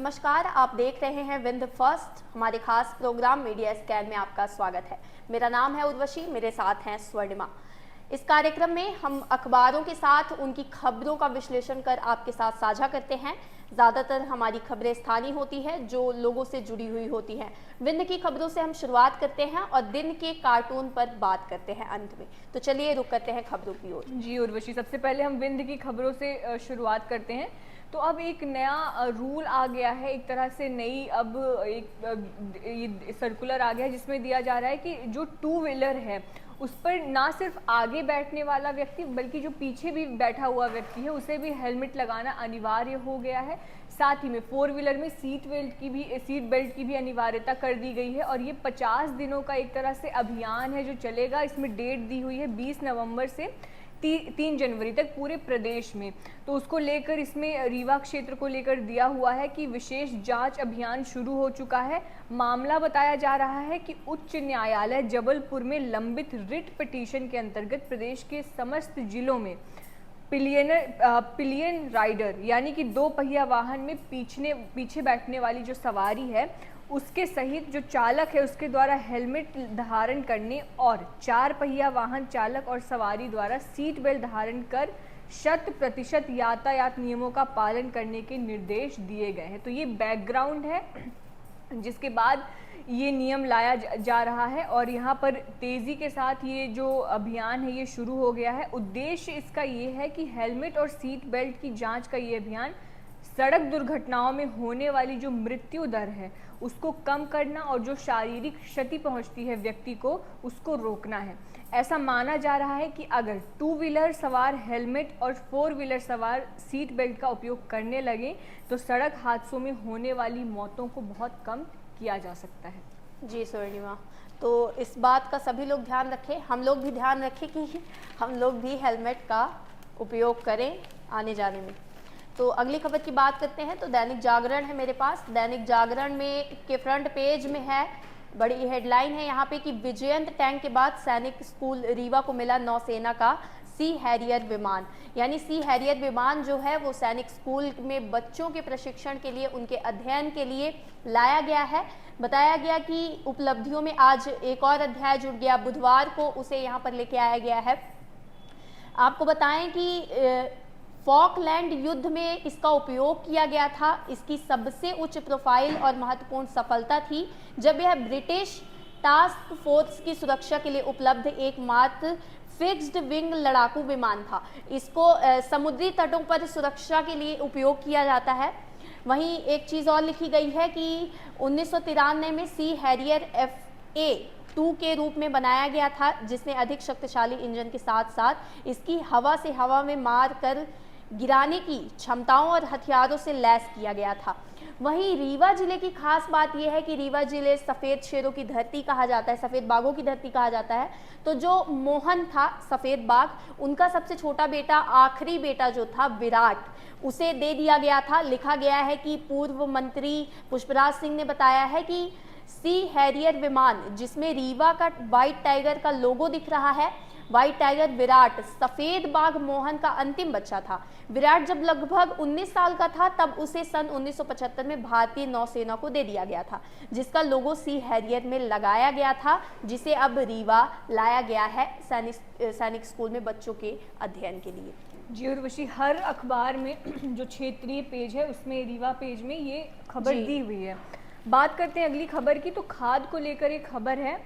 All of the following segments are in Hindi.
नमस्कार, आप देख रहे हैं विंध्य फर्स्ट। हमारे खास प्रोग्राम मीडिया स्कैन में आपका स्वागत है। मेरा नाम है उर्वशी, मेरे साथ हैं स्वर्णिमा। इस कार्यक्रम में हम अखबारों के साथ उनकी खबरों का विश्लेषण कर आपके साथ साझा करते हैं। ज़्यादातर हमारी खबरें स्थानीय होती है, जो लोगों से जुड़ी हुई होती हैं। विंध्य की खबरों से हम शुरुआत करते हैं और दिन के कार्टून पर बात करते हैं अंत में। तो चलिए रुक करते हैं खबरों की ओर। जी उर्वशी, सबसे पहले हम विंध्य की खबरों से शुरुआत करते हैं। तो अब एक नया रूल आ गया है, एक तरह से नई अब एक सर्कुलर आ गया है जिसमें दिया जा रहा है कि जो टू व्हीलर है उस पर ना सिर्फ आगे बैठने वाला व्यक्ति बल्कि जो पीछे भी बैठा हुआ व्यक्ति है उसे भी हेलमेट लगाना अनिवार्य हो गया है। साथ ही में फोर व्हीलर में सीट बेल्ट की भी अनिवार्यता कर दी गई है और ये 50 दिनों का एक तरह से अभियान है जो चलेगा। इसमें डेट दी हुई है 20 नवंबर से 3 जनवरी तक पूरे प्रदेश में। तो उसको लेकर इसमें रीवा क्षेत्र को लेकर दिया हुआ है कि विशेष जांच अभियान शुरू हो चुका है। मामला बताया जा रहा है कि उच्च न्यायालय जबलपुर में लंबित रिट पिटीशन के अंतर्गत प्रदेश के समस्त जिलों में पिलियन राइडर यानी कि 2 पहिया वाहन में पीछे बैठने वाली जो सवारी है उसके सहित जो चालक है उसके द्वारा हेलमेट धारण करने और 4 पहिया वाहन चालक और सवारी द्वारा सीट बेल्ट धारण कर 100% यातायात नियमों का पालन करने के निर्देश दिए गए हैं। तो ये बैकग्राउंड है जिसके बाद ये नियम लाया जा रहा है और यहाँ पर तेज़ी के साथ ये जो अभियान है ये शुरू हो गया है। उद्देश्य इसका ये है कि हेलमेट और सीट बेल्ट की जांच का ये अभियान सड़क दुर्घटनाओं में होने वाली जो मृत्यु दर है उसको कम करना और जो शारीरिक क्षति पहुंचती है व्यक्ति को उसको रोकना है। ऐसा माना जा रहा है कि अगर 2 व्हीलर सवार हेलमेट और 4 व्हीलर सवार सीट बेल्ट का उपयोग करने लगे तो सड़क हादसों में होने वाली मौतों को बहुत कम किया जा सकता है। जी स्वर्णिमा, तो इस बात का सभी लोग ध्यान रखें, हम लोग भी ध्यान रखें कि हम लोग भी हेलमेट का उपयोग करें आने जाने में। तो अगली खबर की बात करते हैं। तो दैनिक जागरण है मेरे पास। दैनिक जागरण में के फ्रंट पेज में है, बड़ी हेडलाइन है यहाँ पे कि विजयंत टैंक के बाद सैनिक स्कूल रीवा को मिला नौसेना का सी हैरियर विमान। यानी सी हैरियर विमान जो है वो सैनिक स्कूल में बच्चों के प्रशिक्षण के लिए, उनके अध्ययन के लिए लाया गया है। बताया गया कि उपलब्धियों में आज एक और अध्याय जुड़ गया, बुधवार को उसे यहाँ पर लेके आया गया है। आपको बताएं कि फॉकलैंड युद्ध में इसका उपयोग किया गया था। इसकी सबसे उच्च प्रोफाइल और महत्वपूर्ण सफलता थी जब यह ब्रिटिश टास्क फोर्स की सुरक्षा के लिए उपलब्ध एकमात्र फिक्स्ड विंग लड़ाकू विमान था। इसको समुद्री तटों पर सुरक्षा के लिए उपयोग किया जाता है। वहीं एक चीज़ और लिखी गई है कि 1993 में सी हैरियर FA-2 के रूप में बनाया गया था, जिसने अधिक शक्तिशाली इंजन के साथ साथ इसकी हवा से हवा में मार कर गिराने की क्षमताओं और हथियारों से लैस किया गया था। वहीं रीवा जिले की खास बात यह है कि रीवा जिले सफ़ेद शेरों की धरती कहा जाता है, सफ़ेद बाघों की धरती कहा जाता है। तो जो मोहन था सफ़ेद बाघ, उनका सबसे छोटा बेटा, आखिरी बेटा जो था विराट, उसे दे दिया गया था। लिखा गया है कि पूर्व मंत्री पुष्पराज सिंह ने बताया है कि सी हैरियर विमान जिसमें रीवा का व्हाइट टाइगर का लोगो दिख रहा है, व्हाइट टाइगर विराट सफेद बाघ मोहन का अंतिम बच्चा था। विराट जब लगभग 19 साल का था तब उसे सन 1975 में भारतीय नौसेना को दे दिया गया था, जिसका लोगो सी हैरियर में लगाया गया था, जिसे अब रीवा लाया गया है सैनिक स्कूल में बच्चों के अध्ययन के लिए। जी उर्वशी, हर अखबार में जो क्षेत्रीय पेज है उसमें रीवा पेज में ये खबर दी हुई है। बात करते हैं अगली खबर की। तो खाद को लेकर एक खबर है,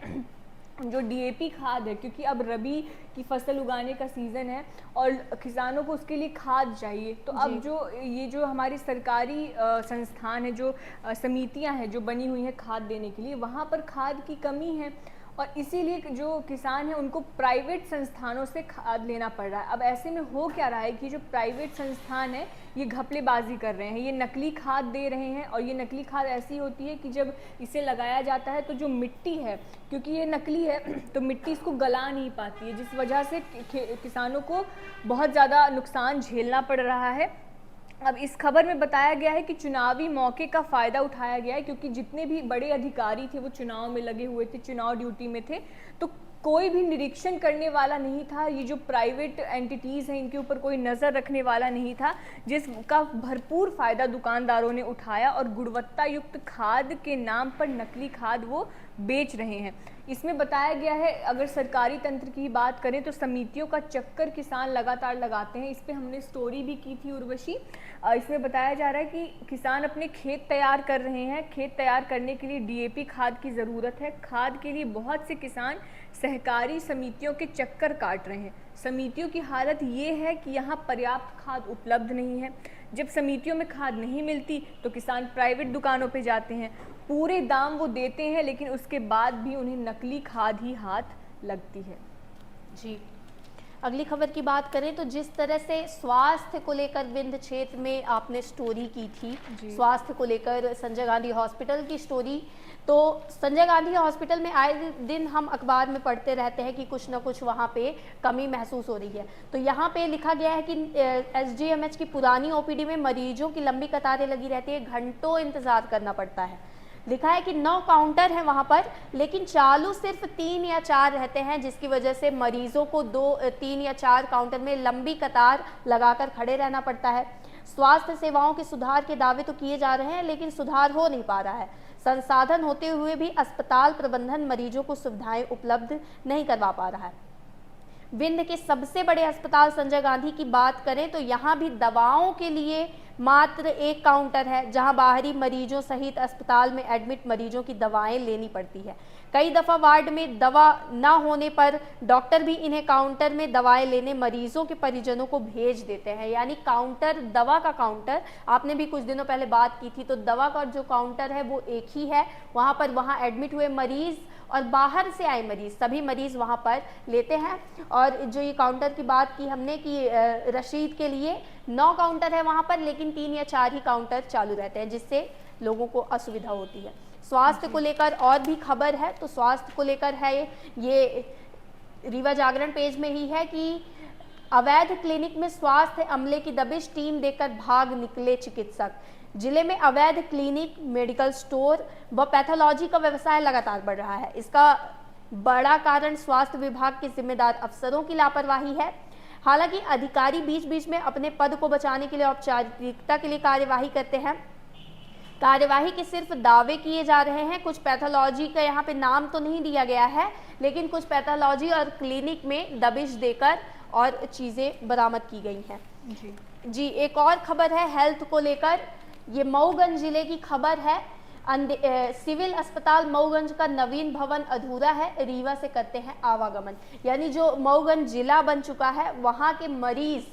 जो DAP खाद है, क्योंकि अब रबी की फसल उगाने का सीज़न है और किसानों को उसके लिए खाद चाहिए। तो अब जो हमारी सरकारी संस्थान है, जो समितियां हैं जो बनी हुई हैं खाद देने के लिए, वहाँ पर खाद की कमी है और इसीलिए जो किसान हैं उनको प्राइवेट संस्थानों से खाद लेना पड़ रहा है। अब ऐसे में हो क्या रहा है कि जो प्राइवेट संस्थान है ये घपलेबाजी कर रहे हैं, ये नकली खाद दे रहे हैं और ये नकली खाद ऐसी होती है कि जब इसे लगाया जाता है तो जो मिट्टी है, क्योंकि ये नकली है तो मिट्टी इसको गला नहीं पाती है, जिस वजह से किसानों को बहुत ज़्यादा नुकसान झेलना पड़ रहा है। अब इस खबर में बताया गया है कि चुनावी मौके का फ़ायदा उठाया गया है, क्योंकि जितने भी बड़े अधिकारी थे वो चुनाव में लगे हुए थे, चुनाव ड्यूटी में थे, तो कोई भी निरीक्षण करने वाला नहीं था, ये जो प्राइवेट एंटिटीज़ हैं इनके ऊपर कोई नज़र रखने वाला नहीं था, जिसका भरपूर फ़ायदा दुकानदारों ने उठाया और गुणवत्ता युक्त खाद के नाम पर नकली खाद वो बेच रहे हैं। इसमें बताया गया है, अगर सरकारी तंत्र की बात करें तो समितियों का चक्कर किसान लगातार लगाते हैं। इस पर हमने स्टोरी भी की थी उर्वशी। इसमें बताया जा रहा है कि किसान अपने खेत तैयार कर रहे हैं, खेत तैयार करने के लिए डीएपी खाद की ज़रूरत है। खाद के लिए बहुत से किसान सहकारी समितियों के चक्कर काट रहे हैं। समितियों की हालत ये है कि यहाँ पर्याप्त खाद उपलब्ध नहीं है। जब समितियों में खाद नहीं मिलती तो किसान प्राइवेट दुकानों पे जाते हैं, पूरे दाम वो देते हैं, लेकिन उसके बाद भी उन्हें नकली खाद ही हाथ लगती है। जी, अगली खबर की बात करें तो जिस तरह से स्वास्थ्य को लेकर विंध्य क्षेत्र में आपने स्टोरी की थी, स्वास्थ्य को लेकर संजय गांधी हॉस्पिटल की स्टोरी, तो संजय गांधी हॉस्पिटल में आए दिन हम अखबार में पढ़ते रहते हैं कि कुछ ना कुछ वहाँ पे कमी महसूस हो रही है। तो यहाँ पे लिखा गया है कि एसजीएमएच की पुरानी ओपीडी में मरीजों की लंबी कतारें लगी रहती है, घंटों इंतजार करना पड़ता है। लिखा है कि 9 काउंटर हैं वहाँ पर, लेकिन चालू सिर्फ 3 या 4 रहते हैं, जिसकी वजह से मरीजों को 3 या 4 काउंटर में लंबी कतार लगाकर खड़े रहना पड़ता है। स्वास्थ्य सेवाओं के सुधार के दावे तो किए जा रहे हैं, लेकिन सुधार हो नहीं पा रहा है। संसाधन होते हुए भी अस्पताल प्रबंधन मरीजों को सुविधाएं उपलब्ध नहीं करवा पा रहा है। विंध्य के सबसे बड़े अस्पताल संजय गांधी की बात करें तो यहाँ भी दवाओं के लिए मात्र 1 काउंटर है, जहां बाहरी मरीजों सहित अस्पताल में एडमिट मरीजों की दवाएं लेनी पड़ती है। कई दफ़ा वार्ड में दवा न होने पर डॉक्टर भी इन्हें काउंटर में दवाएं लेने मरीजों के परिजनों को भेज देते हैं। यानी काउंटर, दवा का काउंटर, आपने भी कुछ दिनों पहले बात की थी, तो दवा का जो काउंटर है वो एक ही है। वहाँ पर एडमिट हुए मरीज़ और बाहर से आए मरीज़, सभी मरीज़ वहाँ पर लेते हैं। और जो ये काउंटर की बात की हमने कि रसीद के लिए 9 काउंटर है वहाँ पर, लेकिन 3 या 4 ही काउंटर चालू रहते हैं, जिससे लोगों को असुविधा होती है। स्वास्थ्य को लेकर और भी खबर है, तो स्वास्थ्य को लेकर है ये रीवा जागरण पेज में ही है कि अवैध क्लिनिक में स्वास्थ्य अमले की दबिश, टीम देकर भाग निकले चिकित्सक। जिले में अवैध क्लिनिक, मेडिकल स्टोर व पैथोलॉजी का व्यवसाय लगातार बढ़ रहा है। इसका बड़ा कारण स्वास्थ्य विभाग के जिम्मेदार अफसरों की लापरवाही है। हालांकि अधिकारी बीच बीच में अपने पद को बचाने के लिए औपचारिकता के लिए कार्यवाही करते हैं। कार्यवाही के सिर्फ दावे किए जा रहे हैं। कुछ पैथोलॉजी का यहाँ पे नाम तो नहीं दिया गया है, लेकिन कुछ पैथोलॉजी और क्लिनिक में दबिश देकर और चीज़ें बरामद की गई हैं। जी, एक और खबर है हेल्थ को लेकर, ये मऊगंज जिले की खबर है। सिविल अस्पताल मऊगंज का नवीन भवन अधूरा है, रीवा से करते हैं आवागमन। यानी जो मऊगंज जिला बन चुका है, वहाँ के मरीज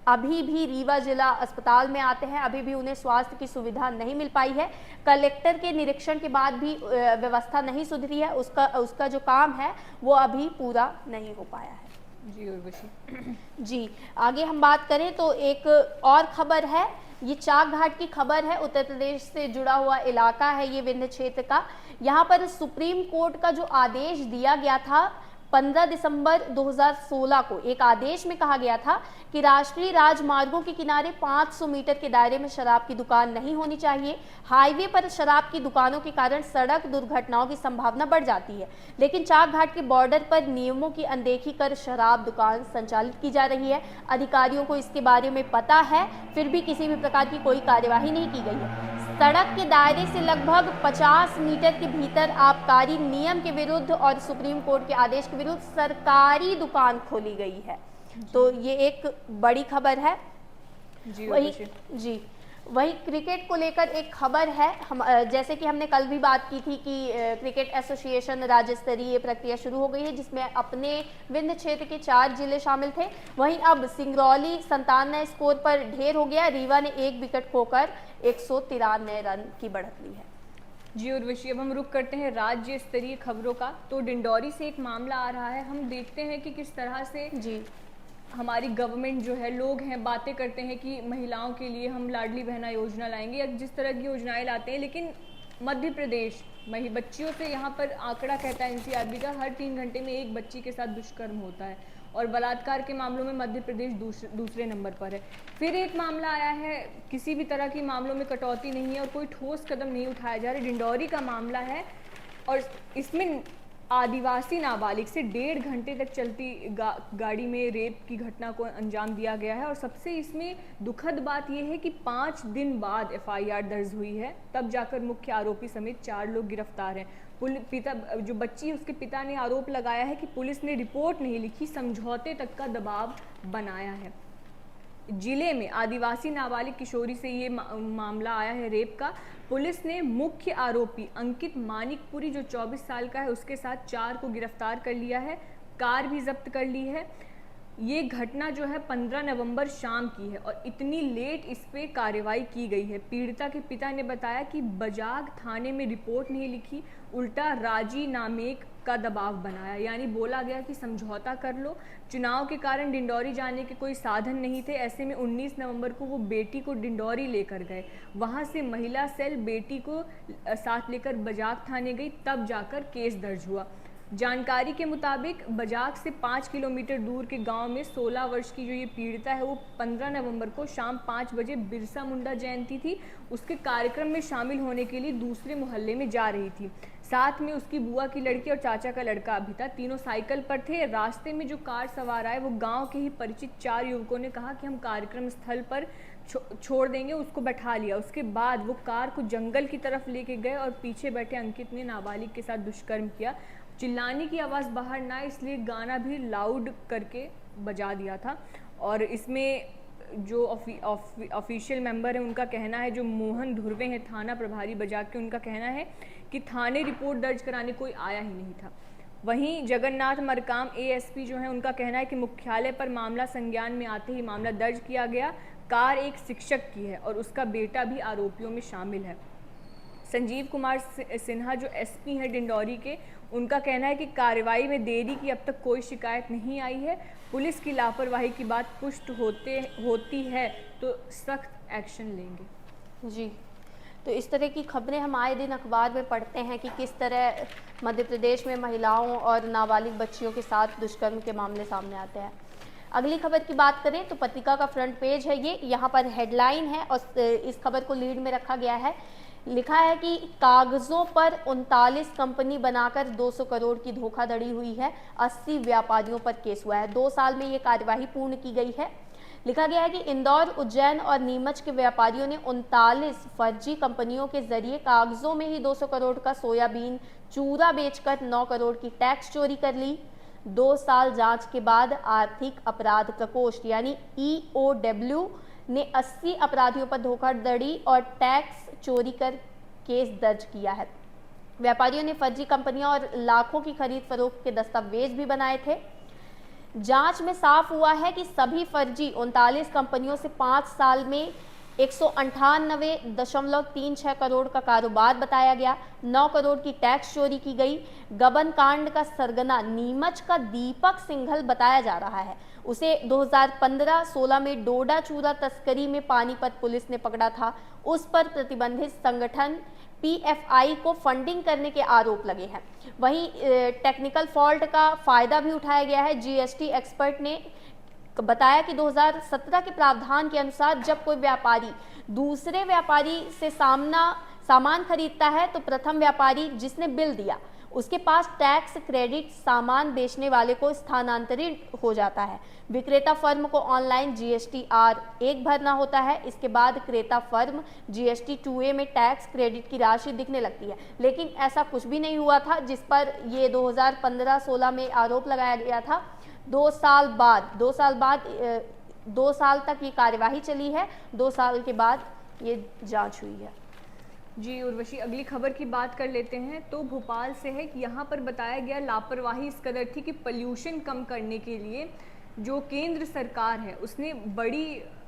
अभी भी रीवा जिला अस्पताल में आते हैं, अभी भी उन्हें स्वास्थ्य की सुविधा नहीं मिल पाई है। कलेक्टर के निरीक्षण के बाद भी व्यवस्था नहीं सुधरी है, उसका जो काम है वो अभी पूरा नहीं हो पाया है। जी उर्वशी। जी, आगे हम बात करें तो एक और खबर है, ये चाक घाट की खबर है। उत्तर प्रदेश से जुड़ा हुआ इलाका है ये विंध्य क्षेत्र का। यहाँ पर सुप्रीम कोर्ट का जो आदेश दिया गया था 15 दिसंबर 2016 को, एक आदेश में कहा गया था कि राष्ट्रीय राजमार्गों के किनारे 500 मीटर के दायरे में शराब की दुकान नहीं होनी चाहिए। हाईवे पर शराब की दुकानों के कारण सड़क दुर्घटनाओं की संभावना बढ़ जाती है, लेकिन चाक घाट के बॉर्डर पर नियमों की अनदेखी कर शराब दुकान संचालित की जा रही है। अधिकारियों को इसके बारे में पता है, फिर भी किसी भी प्रकार की कोई कार्यवाही नहीं की गई है। सड़क के दायरे से लगभग 50 मीटर के भीतर आबकारी नियम के विरुद्ध और सुप्रीम कोर्ट के आदेश के विरुद्ध सरकारी दुकान खोली गई है। तो ये एक बड़ी खबर है। वही क्रिकेट को लेकर एक खबर है। हम जैसे कि हमने कल भी बात की थी कि क्रिकेट एसोसिएशन राज्य स्तरीय प्रक्रिया शुरू हो गई है, जिसमें अपने विंध्य क्षेत्र के 4 जिले शामिल थे। वहीं अब सिंगरौली 97 स्कोर पर ढेर हो गया। रीवा ने 1 विकेट खोकर 193 रन की बढ़त ली है। जी उर्वशी, अब हम रुक करते हैं राज्य स्तरीय खबरों का। तो डिंडौरी से एक मामला आ रहा है। हम देखते हैं कि किस तरह से हमारी गवर्नमेंट जो है, लोग हैं बातें करते हैं कि महिलाओं के लिए हम लाडली बहना योजना लाएंगे या जिस तरह की योजनाएं लाते हैं, लेकिन मध्य प्रदेश बच्चियों से यहाँ पर आंकड़ा कहता है एनसीआरबी का, हर 3 घंटे में एक बच्ची के साथ दुष्कर्म होता है और बलात्कार के मामलों में मध्य प्रदेश दूसरे नंबर पर है। फिर एक मामला आया है, किसी भी तरह की मामलों में कटौती नहीं है और कोई ठोस कदम नहीं उठाया जा रहा। डिंडौरी का मामला है और इसमें आदिवासी नाबालिग से 1.5 घंटे तक चलती गाड़ी में रेप की घटना को अंजाम दिया गया है। और सबसे इसमें दुखद बात यह है कि 5 दिन बाद एफआईआर दर्ज हुई है, तब जाकर मुख्य आरोपी समेत 4 लोग गिरफ्तार हैं। जो बच्ची है उसके पिता ने आरोप लगाया है कि पुलिस ने रिपोर्ट नहीं लिखी, समझौते तक का दबाव बनाया है। जिले में आदिवासी नाबालिग किशोरी से ये मामला आया है रेप का। पुलिस ने मुख्य आरोपी अंकित मानिकपुरी जो 24 साल का है उसके साथ 4 को गिरफ्तार कर लिया है, कार भी जब्त कर ली है। ये घटना जो है 15 नवंबर शाम की है और इतनी लेट इस पे कार्रवाई की गई है। पीड़िता के पिता ने बताया कि बजाग थाने में रिपोर्ट नहीं लिखी, उल्टा राजी नामेक का दबाव बनाया, यानी बोला गया कि समझौता कर लो। चुनाव के कारण डिंडौरी जाने के कोई साधन नहीं थे, ऐसे में 19 नवंबर को वो बेटी को डिंडौरी लेकर गए। वहाँ से महिला सेल बेटी को साथ लेकर बजाग थाने गई, तब जाकर केस दर्ज हुआ। जानकारी के मुताबिक बजाग से 5 किलोमीटर दूर के गांव में 16 वर्ष की जो ये पीड़िता है वो 15 नवंबर को शाम 5 बजे बिरसा मुंडा जयंती थी, उसके कार्यक्रम में शामिल होने के लिए दूसरे मोहल्ले में जा रही थी। साथ में उसकी बुआ की लड़की और चाचा का लड़का भी था। तीनों साइकिल पर थे। रास्ते में जो कार सवार आए वो गांव के ही परिचित 4 युवकों ने कहा कि हम कार्यक्रम स्थल पर छोड़ देंगे, उसको बैठा लिया। उसके बाद वो कार को जंगल की तरफ लेके गए और पीछे बैठे अंकित ने नाबालिग के साथ दुष्कर्म किया। चिल्लाने की आवाज़ बाहर ना, इसलिए गाना भी लाउड करके बजा दिया था। और इसमें जो ऑफिशियल मेंबर है उनका कहना है, जो मोहन धुर्वे हैं थाना प्रभारी बजाग के, उनका कहना है कि थाने रिपोर्ट दर्ज कराने कोई आया ही नहीं था। वहीं जगन्नाथ मरकाम एएसपी जो है उनका कहना है कि मुख्यालय पर मामला संज्ञान में आते ही मामला दर्ज किया गया। कार एक शिक्षक की है और उसका बेटा भी आरोपियों में शामिल है। संजीव कुमार सिन्हा जो एसपी हैं डिंडौरी के, उनका कहना है कि कार्रवाई में देरी की अब तक कोई शिकायत नहीं आई है। पुलिस की लापरवाही की बात पुष्ट होती है तो सख्त एक्शन लेंगे। जी, तो इस तरह की खबरें हम आए दिन अखबार में पढ़ते हैं कि किस तरह मध्य प्रदेश में महिलाओं और नाबालिग बच्चियों के साथ दुष्कर्म के मामले सामने आते हैं। अगली खबर की बात करें तो पत्रिका का फ्रंट पेज है ये, यहाँ पर हेडलाइन है और इस खबर को लीड में रखा गया है। लिखा है कि कागजों पर 39 कंपनी बनाकर 200 करोड़ की धोखाधड़ी हुई है, 80 व्यापारियों पर केस हुआ है। 2 साल में ये कार्यवाही पूर्ण की गई है। लिखा गया है कि इंदौर, उज्जैन और नीमच के व्यापारियों ने 39 फर्जी कंपनियों के जरिए कागजों में ही 200 करोड़ का सोयाबीन चूरा बेचकर 9 करोड़ की टैक्स चोरी कर ली। 2 साल जांच के बाद आर्थिक अपराध प्रकोष्ठ यानी EOW ने 80 अपराधियों पर धोखाधड़ी और टैक्स चोरी कर केस दर्ज किया है। व्यापारियों ने फर्जी कंपनियां और लाखों की खरीद फरोख्त के दस्तावेज भी बनाए थे। जांच में साफ हुआ है कि सभी फर्जी 39 कंपनियों से 5 साल में 198.36 करोड़ का कारोबार बताया गया। 9 करोड़ की टैक्स चोरी की गई। गबन कांड का सरगना नीमच का दीपक सिंघल बताया जा रहा है। उसे 2015-16 में डोडा चूरा तस्करी में पानीपत पुलिस ने पकड़ा था। उस पर प्रतिबंधित संगठन PFI को फंडिंग करने के आरोप लगे हैं। वहीं टेक्निकल फॉल्ट का फायदा भी उठाया गया है। GST एक्सपर्ट ने बताया कि 2017 के प्रावधान के अनुसार जब कोई व्यापारी दूसरे व्यापारी से सामान खरीदता है तो प्रथम व्यापारी जिसने बिल दिया उसके पास टैक्स क्रेडिट सामान बेचने वाले को स्थानांतरित हो जाता है। विक्रेता फर्म को ऑनलाइन GST-R1 भरना होता है। इसके बाद क्रेता फर्म GST-2A में टैक्स क्रेडिट की राशि दिखने लगती है। लेकिन ऐसा कुछ भी नहीं हुआ था जिस पर ये 2015-16 में आरोप लगाया गया था। 2 साल तक ये कार्यवाही चली है। 2 साल के बाद ये जांच हुई है। जी उर्वशी, अगली खबर की बात कर लेते हैं तो भोपाल से है कि यहाँ पर बताया गया लापरवाही इस कदर थी कि पॉल्यूशन कम करने के लिए जो केंद्र सरकार है उसने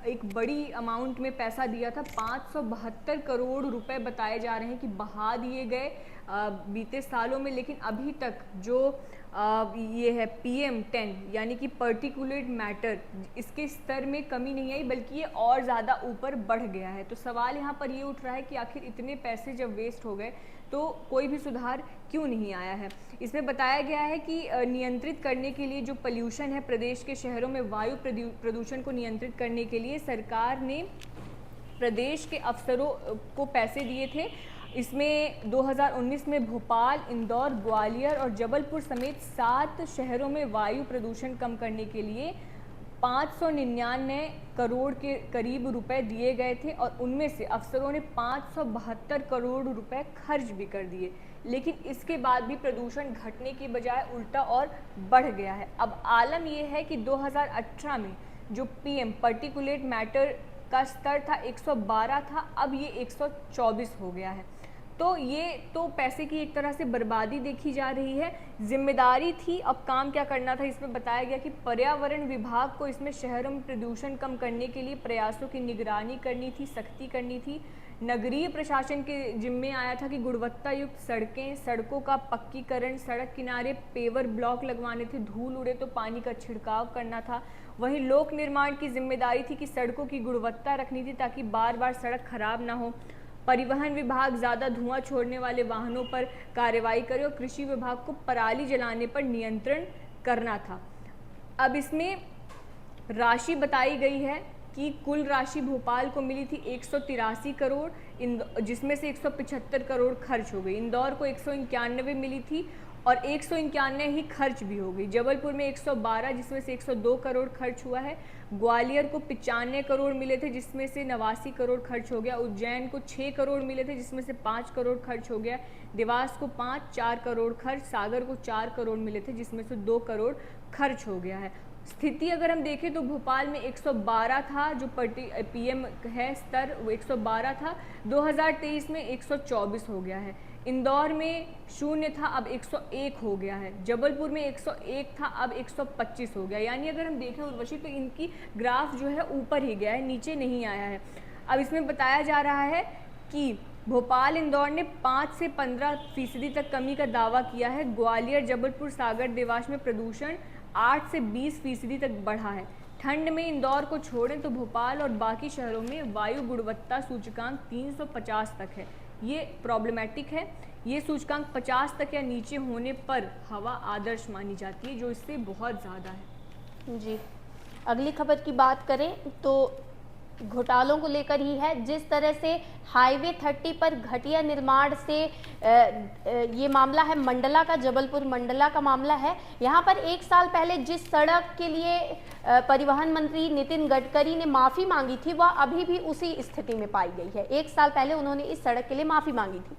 एक बड़ी अमाउंट में पैसा दिया था। 572 करोड़ रुपए बताए जा रहे हैं कि बहा दिए गए बीते सालों में, लेकिन अभी तक जो ये है PM10 यानी कि पर्टिकुलेट मैटर, इसके स्तर में कमी नहीं आई बल्कि ये और ज़्यादा ऊपर बढ़ गया है। तो सवाल यहाँ पर ये उठ रहा है कि आखिर इतने पैसे जब वेस्ट हो गए तो कोई भी सुधार क्यों नहीं आया है। इसमें बताया गया है कि नियंत्रित करने के लिए जो पोल्यूशन है प्रदेश के शहरों में वायु प्रदूषण को नियंत्रित करने के लिए सरकार ने प्रदेश के अफसरों को पैसे दिए थे। इसमें 2019 में भोपाल, इंदौर, ग्वालियर और जबलपुर समेत 7 शहरों में वायु प्रदूषण कम करने के लिए 599 करोड़ के करीब रुपए दिए गए थे और उनमें से अफसरों ने 572 करोड़ रुपए खर्च भी कर दिए, लेकिन इसके बाद भी प्रदूषण घटने की बजाय उल्टा और बढ़ गया है। अब आलम यह है कि 2018 में जो PM पार्टिकुलेट मैटर का स्तर था 112 था, अब ये 124 हो गया है। तो ये तो पैसे की एक तरह से बर्बादी देखी जा रही है। जिम्मेदारी थी, अब काम क्या करना था, इसमें बताया गया कि पर्यावरण विभाग को इसमें शहरों में प्रदूषण कम करने के लिए प्रयासों की निगरानी करनी थी, सख्ती करनी थी। नगरीय प्रशासन के जिम्मे आया था कि गुणवत्ता युक्त सड़कें, सड़कों का पक्कीकरण, सड़क किनारे पेवर ब्लॉक लगवाने थे, धूल उड़े तो पानी का छिड़काव करना था। वहीं लोक निर्माण की जिम्मेदारी थी कि सड़कों की गुणवत्ता रखनी थी ताकि बार बार सड़क खराब ना हो। परिवहन विभाग ज़्यादा धुआं छोड़ने वाले वाहनों पर कार्रवाई करे और कृषि विभाग को पराली जलाने पर नियंत्रण करना था। अब इसमें राशि बताई गई है कि कुल राशि भोपाल को मिली थी 183 करोड़, जिसमें से 175 करोड़ खर्च हो गई। इंदौर को 191 मिली थी और 191 ही खर्च भी हो गई। जबलपुर में 112, जिसमें से 102 करोड़ खर्च हुआ है। ग्वालियर को 95 करोड़ मिले थे, जिसमें से 89 करोड़ खर्च हो गया। उज्जैन को 6 करोड़ मिले थे, जिसमें से 5 करोड़ खर्च हो गया। देवास को 4 करोड़ खर्च, सागर को 4 करोड़ मिले थे, जिसमें से 2 करोड़ खर्च हो गया है। स्थिति अगर हम देखें तो भोपाल में 112 था, जो PM है स्तर, वो 112 था। 2023 में 124 हो गया है। इंदौर में 0 था, अब 101 हो गया है। जबलपुर में 101 था, अब 125 हो गया। यानी अगर हम देखें उर्वशी तो इनकी ग्राफ जो है ऊपर ही गया है, नीचे नहीं आया है। अब इसमें बताया जा रहा है कि भोपाल, इंदौर ने 5 से 15% तक कमी का दावा किया है। ग्वालियर, जबलपुर, सागर, देवास में प्रदूषण 8 से 20% तक बढ़ा है। ठंड में इंदौर को छोड़ें तो भोपाल और बाकी शहरों में वायु गुणवत्ता सूचकांक 350 तक है। ये प्रॉब्लमेटिक है। ये सूचकांक 50 तक या नीचे होने पर हवा आदर्श मानी जाती है, जो इससे बहुत ज़्यादा है। जी, अगली खबर की बात करें तो घोटालों को लेकर ही है। जिस तरह से हाईवे 30 पर घटिया निर्माण से ये मामला है, मंडला का, जबलपुर मंडला का मामला है। यहाँ पर 1 साल पहले जिस सड़क के लिए परिवहन मंत्री नितिन गडकरी ने माफ़ी मांगी थी, वह अभी भी उसी स्थिति में पाई गई है। 1 साल पहले उन्होंने इस सड़क के लिए माफ़ी मांगी थी।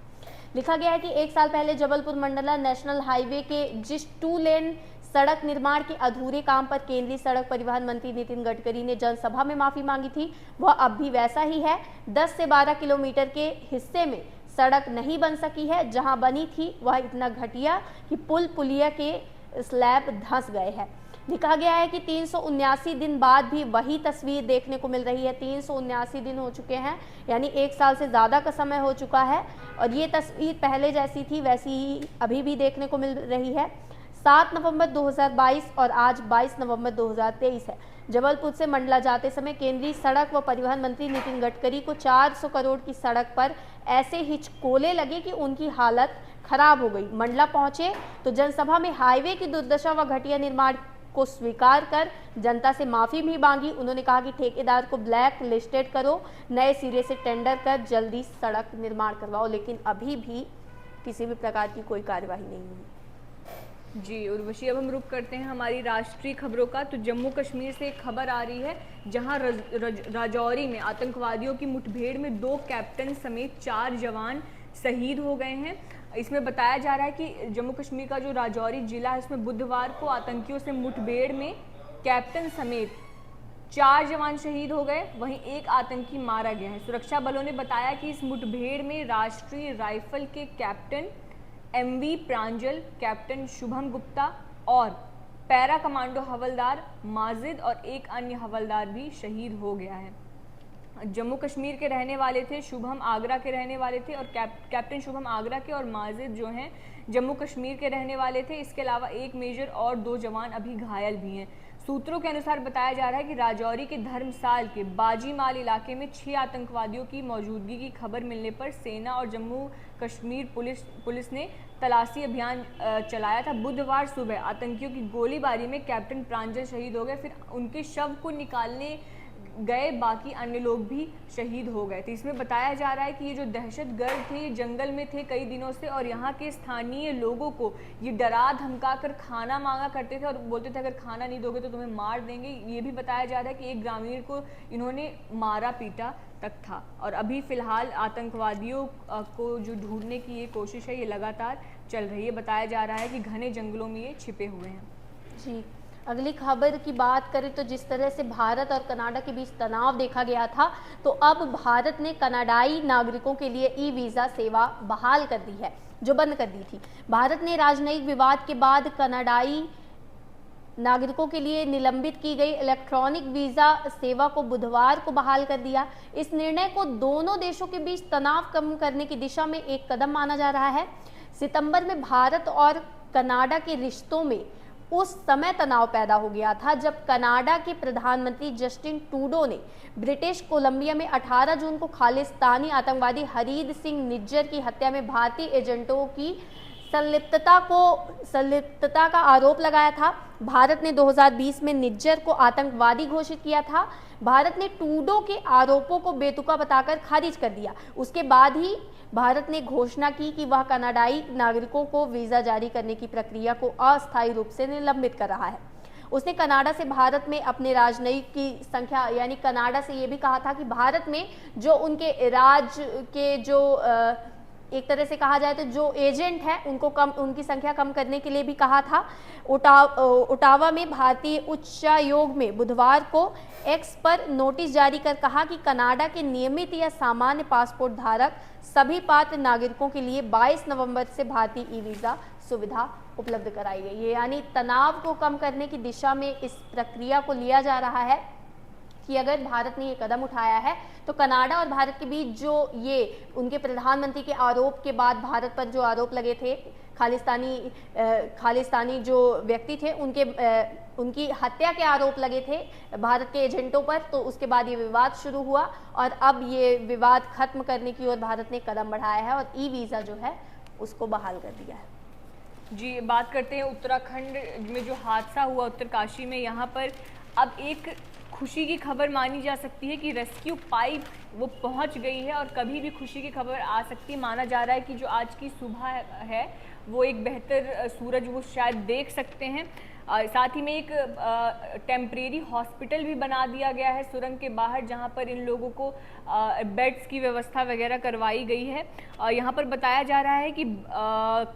लिखा गया है कि 1 साल पहले जबलपुर मंडला नेशनल हाईवे के जिस 2 लेन सड़क निर्माण के अधूरे काम पर केंद्रीय सड़क परिवहन मंत्री नितिन गडकरी ने जनसभा में माफी मांगी थी, वह अब भी वैसा ही है। 10 से 12 किलोमीटर के हिस्से में सड़क नहीं बन सकी है। जहां बनी थी वह इतना घटिया कि पुल पुलिया के स्लैब धंस गए हैं। लिखा गया है कि 379 दिन बाद भी वही तस्वीर देखने को मिल रही है। 379 दिन हो चुके हैं, यानी 1 साल से ज़्यादा का समय हो चुका है और ये तस्वीर पहले जैसी थी वैसी ही अभी भी देखने को मिल रही है। 7 नवंबर 2022 और आज 22 नवंबर 2023 है। जबलपुर से मंडला जाते समय केंद्रीय सड़क व परिवहन मंत्री नितिन गडकरी को 400 करोड़ की सड़क पर ऐसे हिचकोले लगे कि उनकी हालत खराब हो गई। मंडला पहुंचे तो जनसभा में हाईवे की दुर्दशा व घटिया निर्माण को स्वीकार कर जनता से माफी भी मांगी। उन्होंने कहा कि ठेकेदार को ब्लैक लिस्टेड करो, नए सिरे से टेंडर कर जल्दी सड़क निर्माण करवाओ, लेकिन अभी भी किसी भी प्रकार की कोई कार्यवाही नहीं हुई। जी उर्वशी, अब हम रुक करते हैं हमारी राष्ट्रीय खबरों का। तो जम्मू कश्मीर से एक खबर आ रही है, जहां राजौरी में आतंकवादियों की मुठभेड़ में 2 कैप्टन समेत 4 जवान शहीद हो गए हैं। इसमें बताया जा रहा है कि जम्मू कश्मीर का जो राजौरी जिला है, उसमें बुधवार को आतंकियों से मुठभेड़ में कैप्टन समेत 4 जवान शहीद हो गए, वहीं 1 आतंकी मारा गया है। सुरक्षा बलों ने बताया कि इस मुठभेड़ में राष्ट्रीय राइफल के कैप्टन MV प्रांजल, कैप्टन शुभम गुप्ता और पैरा कमांडो हवलदार माजिद और 1 अन्य हवलदार भी शहीद हो गया है। जम्मू कश्मीर के रहने वाले थे, शुभम आगरा के रहने वाले थे और कैप्टन शुभम आगरा के और माजिद जो हैं जम्मू कश्मीर के रहने वाले थे। इसके अलावा 1 मेजर और 2 जवान अभी घायल भी हैं। सूत्रों के अनुसार बताया जा रहा है कि राजौरी के धर्मसाल के बाजीमाल इलाके में 6 आतंकवादियों की मौजूदगी की खबर मिलने पर सेना और जम्मू कश्मीर पुलिस ने तलाशी अभियान चलाया था। बुधवार सुबह आतंकियों की गोलीबारी में कैप्टन प्रांजल शहीद हो गए। फिर उनके शव को निकालने गए, बाकी अन्य लोग भी शहीद हो गए। तो इसमें बताया जा रहा है कि ये जो दहशतगर्द थे ये जंगल में थे कई दिनों से और यहाँ के स्थानीय लोगों को ये डरा धमका कर खाना मांगा करते थे और बोलते थे अगर खाना नहीं दोगे तो तुम्हें मार देंगे। ये भी बताया जा रहा है कि एक ग्रामीण को इन्होंने मारा पीटा तक था। और अभी फिलहाल आतंकवादियों को जो ढूंढने की ये कोशिश है ये लगातार चल रही है। बताया जा रहा है कि घने जंगलों में ये छिपे हुए हैं। जी, अगली खबर की बात करें तो जिस तरह से भारत और कनाडा के बीच तनाव देखा गया था, तो अब भारत ने कनाडाई नागरिकों के लिए ई वीज़ा सेवा बहाल कर दी है, जो बंद कर दी थी। भारत ने राजनयिक विवाद के बाद कनाडाई नागरिकों के लिए निलंबित की गई इलेक्ट्रॉनिक वीज़ा सेवा को बुधवार को बहाल कर दिया। इस निर्णय को दोनों देशों के बीच तनाव कम करने की दिशा में एक कदम माना जा रहा है। सितंबर में भारत और कनाडा के रिश्तों में उस समय तनाव पैदा हो गया था जब कनाडा के प्रधानमंत्री जस्टिन ट्रूडो ने ब्रिटिश कोलंबिया में 18 जून को खालिस्तानी आतंकवादी हरीद सिंह निज्जर की हत्या में भारतीय एजेंटों की संलिप्तता का आरोप लगाया था। भारत ने 2020 में निज्जर को आतंकवादी घोषित किया था। भारत ने ट्रूडो के आरोपों को बेतुका बताकर खारिज कर दिया। उसके बाद ही भारत ने घोषणा की कि वह कनाडाई नागरिकों को वीज़ा जारी करने की प्रक्रिया को अस्थायी रूप से निलंबित कर रहा है। उसने कनाडा से भारत में अपने राजनयिक की संख्या, यानी कनाडा से ये भी कहा था कि भारत में जो उनके राज्य के जो एक तरह से कहा जाए तो जो एजेंट है उनकी संख्या कम करने के लिए भी कहा था। ओटावा में भारतीय उच्चायोग में बुधवार को एक्स पर नोटिस जारी कर कहा कि कनाडा के नियमित या सामान्य पासपोर्ट धारक सभी पात्र नागरिकों के लिए 22 नवंबर से भारतीय ई वीज़ा सुविधा उपलब्ध कराई गई है। यानी तनाव को कम करने की दिशा में इस प्रक्रिया को लिया जा रहा है कि अगर भारत ने ये कदम उठाया है तो कनाडा और भारत के बीच जो ये उनके प्रधानमंत्री के आरोप के बाद भारत पर जो आरोप लगे थे, खालिस्तानी जो व्यक्ति थे उनकी हत्या के आरोप लगे थे भारत के एजेंटों पर, तो उसके बाद ये विवाद शुरू हुआ और अब ये विवाद खत्म करने की ओर भारत ने कदम बढ़ाया है और ई वीज़ा जो है उसको बहाल कर दिया है। जी, बात करते हैं उत्तराखंड में जो हादसा हुआ उत्तरकाशी में। यहाँ पर अब एक खुशी की खबर मानी जा सकती है कि रेस्क्यू पाइप वो पहुंच गई है और कभी भी खुशी की खबर आ सकती है। माना जा रहा है कि जो आज की सुबह है वो एक बेहतर सूरज वो शायद देख सकते हैं। साथ ही में एक टेम्परेरी हॉस्पिटल भी बना दिया गया है सुरंग के बाहर, जहां पर इन लोगों को बेड्स की व्यवस्था वगैरह करवाई गई है। यहां पर बताया जा रहा है कि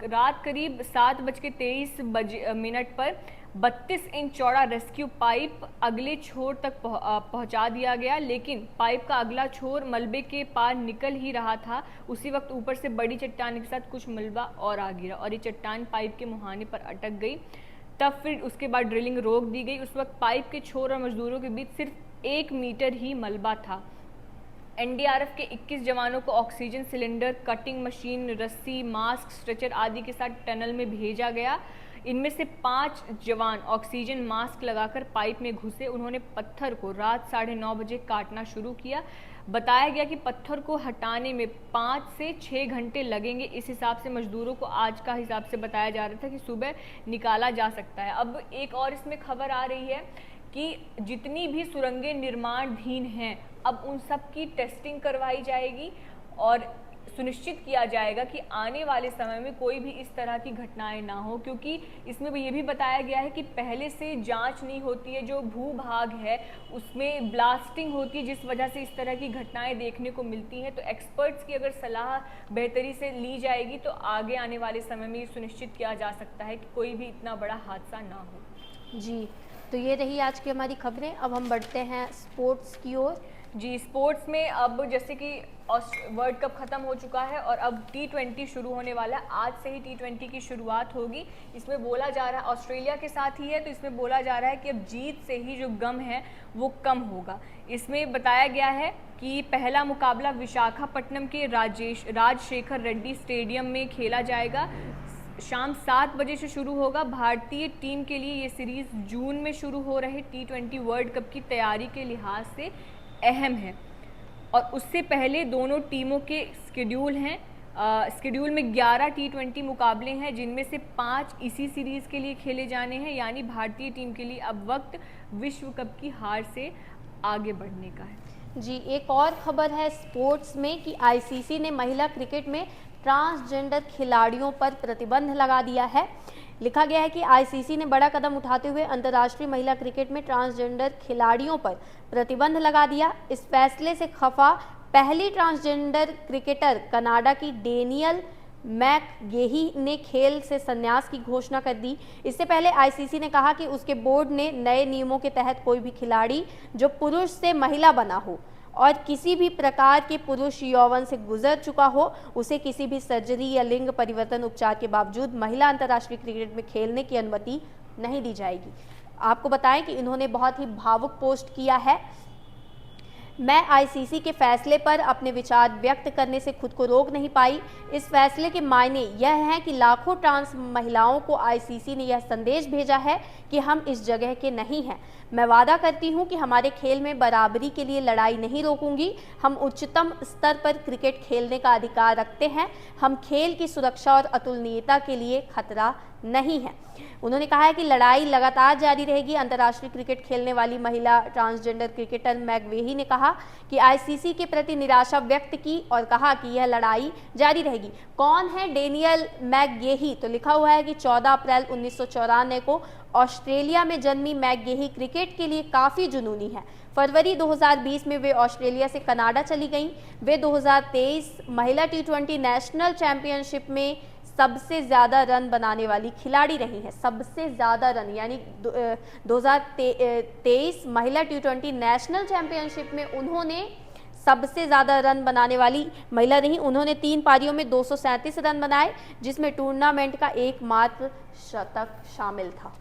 रात करीब 7:23 पर 32 इंच चौड़ा रेस्क्यू पाइप अगले छोर तक पहुंचा दिया गया, लेकिन पाइप का अगला छोर मलबे के पार निकल ही रहा था। उसी वक्त ऊपर से बड़ी चट्टान के साथ कुछ मलबा और आ गिरा और ये चट्टान पाइप के मुहाने पर अटक गई। तब फिर उसके बाद ड्रिलिंग रोक दी गई। उस वक्त पाइप के छोर और मजदूरों के बीच सिर्फ 1 मीटर ही मलबा था। एनडीआरएफ के 21 जवानों को ऑक्सीजन सिलेंडर, कटिंग मशीन, रस्सी, मास्क, स्ट्रेचर आदि के साथ टनल में भेजा गया। इनमें से 5 जवान ऑक्सीजन मास्क लगाकर पाइप में घुसे। उन्होंने पत्थर को रात 9:30 बजे काटना शुरू किया। बताया गया कि पत्थर को हटाने में 5 से 6 घंटे लगेंगे। इस हिसाब से मजदूरों को आज का हिसाब से बताया जा रहा था कि सुबह निकाला जा सकता है। अब एक और इसमें खबर आ रही है कि जितनी भी सुरंगें निर्माणाधीन हैं अब उन सब की टेस्टिंग करवाई जाएगी और सुनिश्चित किया जाएगा कि आने वाले समय में कोई भी इस तरह की घटनाएं ना हो, क्योंकि इसमें ये भी बताया गया है कि पहले से जांच नहीं होती है। जो भूभाग है उसमें ब्लास्टिंग होती है, जिस वजह से इस तरह की घटनाएं देखने को मिलती हैं। तो एक्सपर्ट्स की अगर सलाह बेहतरी से ली जाएगी तो आगे आने वाले समय में ये सुनिश्चित किया जा सकता है कि कोई भी इतना बड़ा हादसा ना हो। जी, तो ये रही आज की हमारी खबरें। अब हम बढ़ते हैं स्पोर्ट्स की ओर। जी, स्पोर्ट्स में अब जैसे कि वर्ल्ड कप ख़त्म हो चुका है और अब T20 शुरू होने वाला है। आज से ही T20 की शुरुआत होगी। इसमें बोला जा रहा है ऑस्ट्रेलिया के साथ ही है, तो इसमें बोला जा रहा है कि अब जीत से ही जो गम है वो कम होगा। इसमें बताया गया है कि पहला मुकाबला विशाखापट्टनम के राजशेखर रेड्डी स्टेडियम में खेला जाएगा। शाम 7 बजे से शुरू होगा। भारतीय टीम के लिए ये सीरीज़ जून में शुरू हो रहे T20 वर्ल्ड कप की तैयारी के लिहाज से अहम है और उससे पहले दोनों टीमों के स्केड्यूल में 11 T20 मुकाबले हैं, जिनमें से 5 इसी सीरीज़ के लिए खेले जाने हैं। यानी भारतीय टीम के लिए अब वक्त विश्व कप की हार से आगे बढ़ने का है। जी, एक और खबर है स्पोर्ट्स में कि आईसीसी ने महिला क्रिकेट में ट्रांसजेंडर खिलाड़ियों पर प्रतिबंध लगा दिया है। लिखा गया है कि आईसीसी ने बड़ा कदम उठाते हुए अंतर्राष्ट्रीय महिला क्रिकेट में ट्रांसजेंडर खिलाड़ियों पर प्रतिबंध लगा दिया। इस फैसले से खफा पहली ट्रांसजेंडर क्रिकेटर कनाडा की डेनियल मैकगेही ने खेल से संन्यास की घोषणा कर दी। इससे पहले आईसीसी ने कहा कि उसके बोर्ड ने नए नियमों के तहत कोई भी खिलाड़ी जो पुरुष से महिला बना हो और किसी भी प्रकार के पुरुष यौवन से गुजर चुका हो, उसे किसी भी सर्जरी या लिंग परिवर्तन उपचार के बावजूद महिला अंतर्राष्ट्रीय क्रिकेट में खेलने की अनुमति नहीं दी जाएगी। आपको बताएं कि इन्होंने बहुत ही भावुक पोस्ट किया है। मैं आईसीसी के फैसले पर अपने विचार व्यक्त करने से खुद को रोक नहीं पाई। इस फैसले के मायने यह हैं कि लाखों ट्रांस महिलाओं को आईसीसी ने यह संदेश भेजा है कि हम इस जगह के नहीं हैं। मैं वादा करती हूं कि हमारे खेल में बराबरी के लिए लड़ाई नहीं रोकूंगी। हम उच्चतम स्तर पर क्रिकेट खेलने का अधिकार रखते हैं। हम खेल की सुरक्षा और अतुलनीयता के लिए खतरा नहीं है। उन्होंने कहा है कि लड़ाई लगातार जारी रहेगी। अंतर्राष्ट्रीय क्रिकेट खेलने वाली महिला ट्रांसजेंडर क्रिकेटर मैकगेही ने कहा कि आईसीसी के प्रति निराशा व्यक्त की और कहा कि यह लड़ाई जारी रहेगी। कौन है डेनियल मैकगेही? तो लिखा हुआ है कि 14 अप्रैल 1994 को ऑस्ट्रेलिया में जन्मी मैकगेही क्रिकेट के लिए काफ़ी जुनूनी है। फरवरी 2020 में वे ऑस्ट्रेलिया से कनाडा चली गईं। वे 2023 महिला T20 नेशनल चैंपियनशिप में सबसे ज़्यादा रन बनाने वाली खिलाड़ी रही हैं। सबसे ज़्यादा रन यानी 2023 महिला T20 नेशनल चैंपियनशिप में उन्होंने सबसे ज़्यादा रन बनाने वाली महिला रही। उन्होंने 3 पारियों में 237 रन बनाए, जिसमें टूर्नामेंट का एकमात्र शतक शामिल था।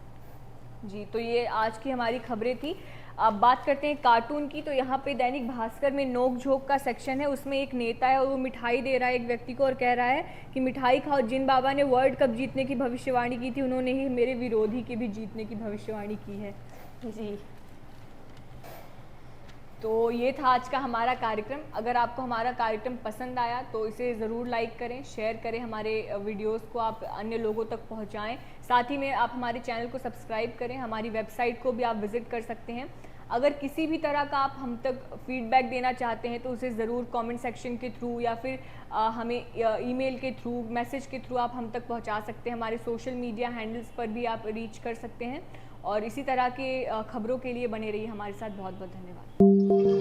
जी, तो ये आज की हमारी खबरें थी। अब बात करते हैं कार्टून की। तो यहाँ पे दैनिक भास्कर में नोक झोंक का सेक्शन है। उसमें एक नेता है और वो मिठाई दे रहा है एक व्यक्ति को और कह रहा है कि मिठाई खाओ। जिन बाबा ने वर्ल्ड कप जीतने की भविष्यवाणी की थी, उन्होंने ही मेरे विरोधी की भी जीतने की भविष्यवाणी की है। जी, तो ये था आज का हमारा कार्यक्रम। अगर आपको हमारा कार्यक्रम पसंद आया तो इसे ज़रूर लाइक करें, शेयर करें, हमारे वीडियोस को आप अन्य लोगों तक पहुंचाएं। साथ ही में आप हमारे चैनल को सब्सक्राइब करें। हमारी वेबसाइट को भी आप विज़िट कर सकते हैं। अगर किसी भी तरह का आप हम तक फीडबैक देना चाहते हैं तो उसे ज़रूर कमेंट सेक्शन के थ्रू या फिर हमें ईमेल के थ्रू, मैसेज के थ्रू आप हम तक पहुंचा सकते हैं। हमारे सोशल मीडिया हैंडल्स पर भी आप रीच कर सकते हैं। और इसी तरह के खबरों के लिए बने रहिए हमारे साथ। बहुत बहुत धन्यवाद।